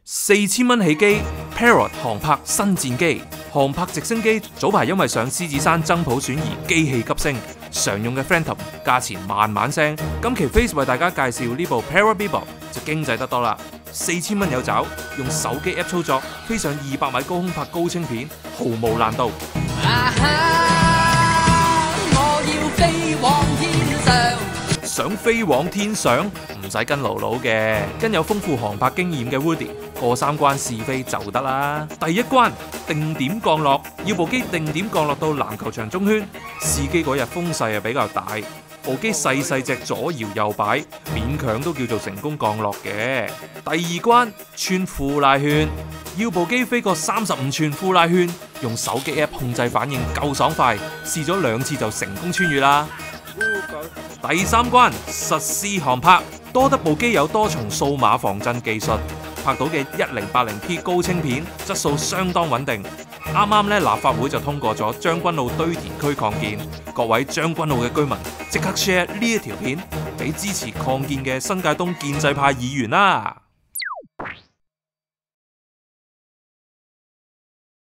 4000蚊起機 ，Parrot 航拍新戰機，航拍直升機早排因為上獅子山增普選而機器急升，常用嘅 Phantom 價錢慢慢升。今期 Face 為大家介紹呢部 Parrot Bebop 就經濟得多啦，4000蚊有找，用手機 App 操作，飛上200米高空拍高清片，毫無難度。我要飛往天上。想飛往天上，唔使跟姥姥嘅，跟有豐富航拍經驗嘅 Woody 過3關試飛就得啦。第一關定點降落，要部機定點降落到籃球場中圈。試機嗰日風勢比較大，部機細細隻左搖右擺，勉強都叫做成功降落嘅。第二關穿呼拉圈，要部機飛過35寸呼拉圈，用手機 App 控制反應夠爽快，試咗2次就成功穿越啦。第三關實施航拍，多得部機有多重數碼防震技術，拍到嘅 1080P 高清片質素相當穩定。啱啱咧立法會就通過咗將軍澳堆填區擴建，各位將軍澳嘅居民即刻 share 呢一條片俾支持擴建嘅新界東建制派議員啦！